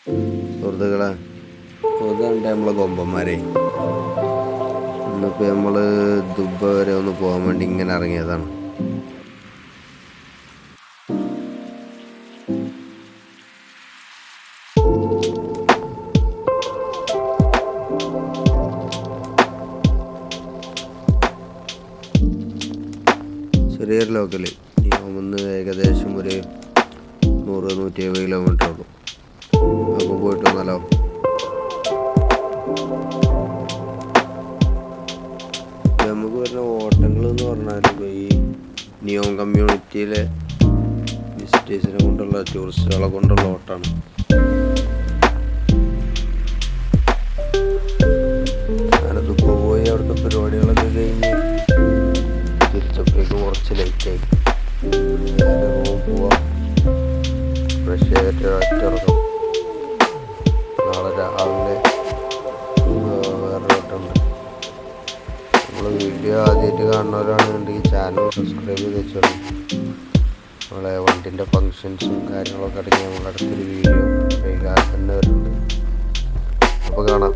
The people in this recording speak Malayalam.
സുഹൃത്തുക്കളെ, അതാണ് നമ്മളെ കൊമ്പന്മാരെ. ഇന്നിപ്പോൾ നമ്മൾ ദുബ വരെ ഒന്ന് പോകാൻ വേണ്ടി ഇങ്ങനെ ഇറങ്ങിയതാണ്. ചെറിയൊരു ലോക്കല് നിന്ന് ഏകദേശം ഒരു 100-170 കിലോമീറ്റർ ഉള്ളൂ. അപ്പോൾ പോയിട്ട് വന്നാലോ? നമുക്ക് വരുന്ന ഓട്ടങ്ങൾ എന്ന് പറഞ്ഞാൽ ഇപ്പോൾ ഈ നിയോം കമ്മ്യൂണിറ്റിയിലെ വിസിറ്റേഴ്സിനെ കൊണ്ടുള്ള ടൂറിസ്റ്റുകളെ കൊണ്ടുള്ള ഓട്ടമാണ്. ഞാനത് പോയി അവിടുത്തെ പരിപാടികളൊക്കെ കഴിഞ്ഞ് തിരിച്ചപ്പോഴേക്ക് കുറച്ച് ലേറ്റായി. റൂം പോവാം, ഫ്രഷ് ചെയ്തിട്ട് ഒറ്റയിറങ്ങും. നാളെ രാവിലെ വേറെ ഓട്ടമുണ്ട്. നമ്മൾ വീഡിയോ ആദ്യമായിട്ട് കാണുന്നവരാണെന്നുണ്ടെങ്കിൽ ചാനൽ സബ്സ്ക്രൈബ് ചെയ്ത് വെച്ചോളൂ. നമ്മളെ വണ്ടിൻ്റെ ഫങ്ഷൻസും കാര്യങ്ങളൊക്കെ അടങ്ങി നമ്മുടെ അടുത്തൊരു വീഡിയോ വൈകാതെ തന്നെ വരുന്നുണ്ട്. അപ്പോൾ കാണാം.